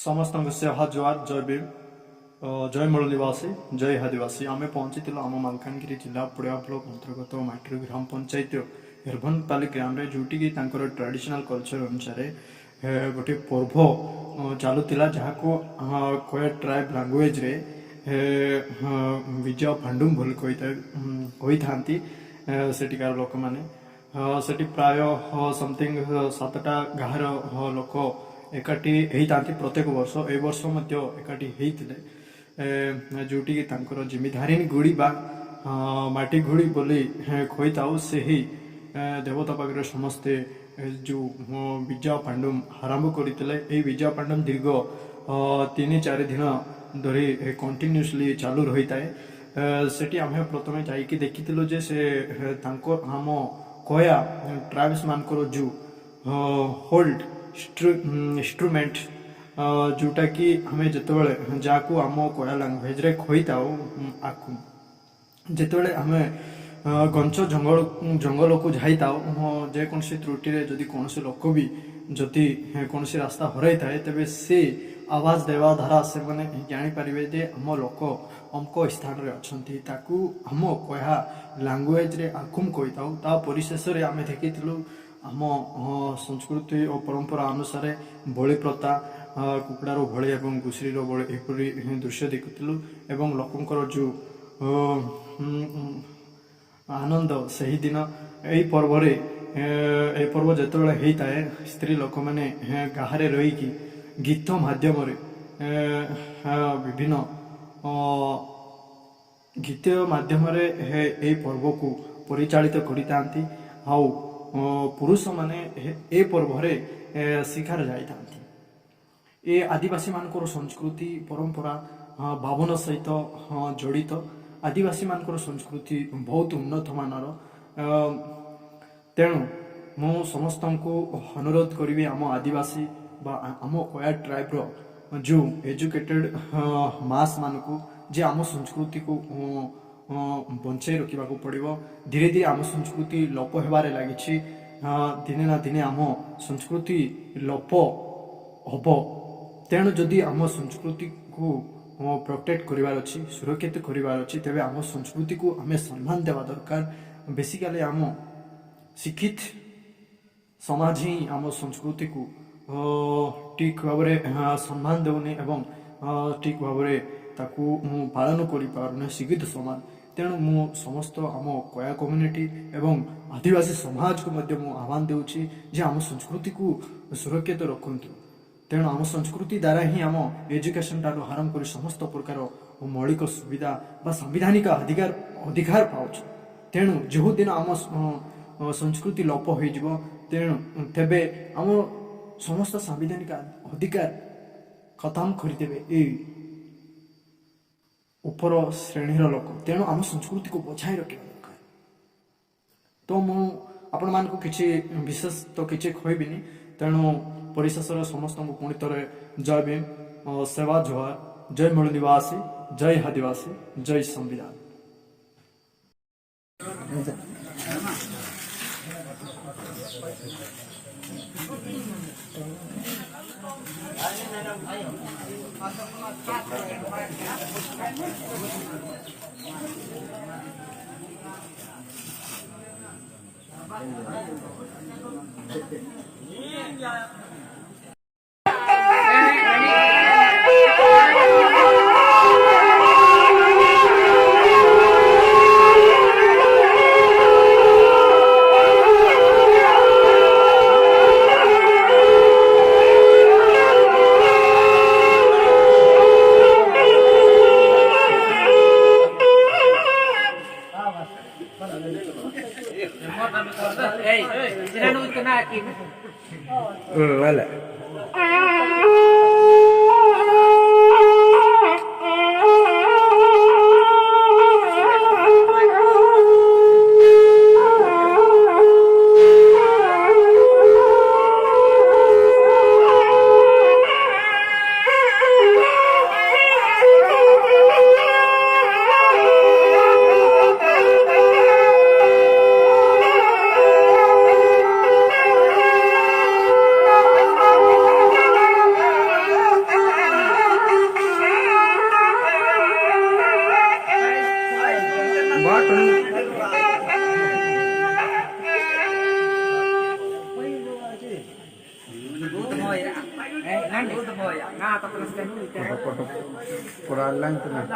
समस्त से हाथ जुआर जय भीम जय मूल निवासी जय आदिवासी आम पहुंची आम मालकानगिरी जिला पुड़िया ब्लॉक अंतर्गत माटी ग्राम पंचायत हिरभनपाली ग्राम रे जोटी की ट्रेडिशनल कल्चर अनुसार गोटे पर्व चलुला जहाँ को कोया ट्राइब लैंग्वेज रे विजय फांडुम भूल कही था सेटिकार लोक मैंने सेठी प्राय समथिंग 7टा गाँवर लोक एकाठी होती प्रत्येक वर्ष ए वर्ष एकाठी होते जोटी जिमीधारिणी गुड़ी बा माटी घुड़ी बोली कही था से ही देवता पाखे समस्ते जो विजय पांडुम आरंभ करते विजय पांडुम दीर्घ 3-4 दिन धरी कंटिन्यूसली चालू रही थाए सेठी आम प्रथम जाकि देखी जे से आम कोया ट्राइब्स मानकर जो होल्ड इंस्ट्रूमेंट जोटा कि आम जिते जहाँ आम कोया लैंग्वेज रे कही था जिते आम गंच जंगल को जाई जेकोसी त्रुटि जदि कौन लोक भी जदि कौन रास्ता हर थाए तेरे से आवाज देवा द्वारा से मैंने जानीपारे जे आम लोक अमक स्थान रे अच्छी आम कहा लैंग्वेज रे आकुम कही था परिशेष आम देखी आम संस्कृति और परंपरा अनुसार बलि प्रथा कुकड़ार बलि और घुषुरी बलि एपरी दृश्य देखुलु एवं लोकंर जो आनंद से ही दिन यही पर्व पर्व जो होता है स्त्री लोक मैंने गाँव रही गीत माध्यम विभिन्न गीत माध्यम पर्व को परिचालित करती पुरुष माने ए पर्व शिकार जाती ए आदिवासी मानकर संस्कृति परंपरा भावना सहित जड़ित आदिवासी मानकर संस्कृति बहुत उन्नत मानर तेणु मु समस्त को अनुरोध करी आम आदिवासी बा आम कोया ट्राइब रो जो एजुकेटेड मास मान को जे आम संस्कृति को बंचाई रखा पड़ो धीरे धीरे आम संस्कृति लोप होबार लगी दिने ना दिने आम संस्कृति लोप हम तेणु जदि आम संस्कृति को प्रोटेक्ट करार अच्छी सुरक्षित करार अच्छी तेरे आम संस्कृति को आम सम्मान देवा दरकार बेसिकाली आम शिक्षित समाज ही आम संस्कृति को ठीक भाव सम्मान देउनी एवं ठीक भाव पालन कर शिक्षित समाज तेणु मु समस्त आम कोया कम्युनिटी एवं आदिवासी समाज को आह्वान देउछि जे आम संस्कृति को सुरक्षित रखुंतु तेणु आम संस्कृति द्वारा ही आम एजुकेशन ठार आरंभ कर समस्त प्रकार मौलिक सुविधा बा संविधानिक अधिकार पाउछ तेणु जो दिन आम संस्कृति लोप हो तेणु तेबे आम समस्त संविधानिक अधिकार खत्म करदेवे ऊपर श्रेणीर लोक तेणु आम संस्कृति को बचाई रखा दरकार तो मु आपण मान को किसी विशेष तो किसी कहबिनी तेणु परिशेष समस्त को पुणी थे जय भीम सेवा जोहार जय मूल निवासी जय आदिवासी जय संविधान। Vale. Foto kurang lang tu na.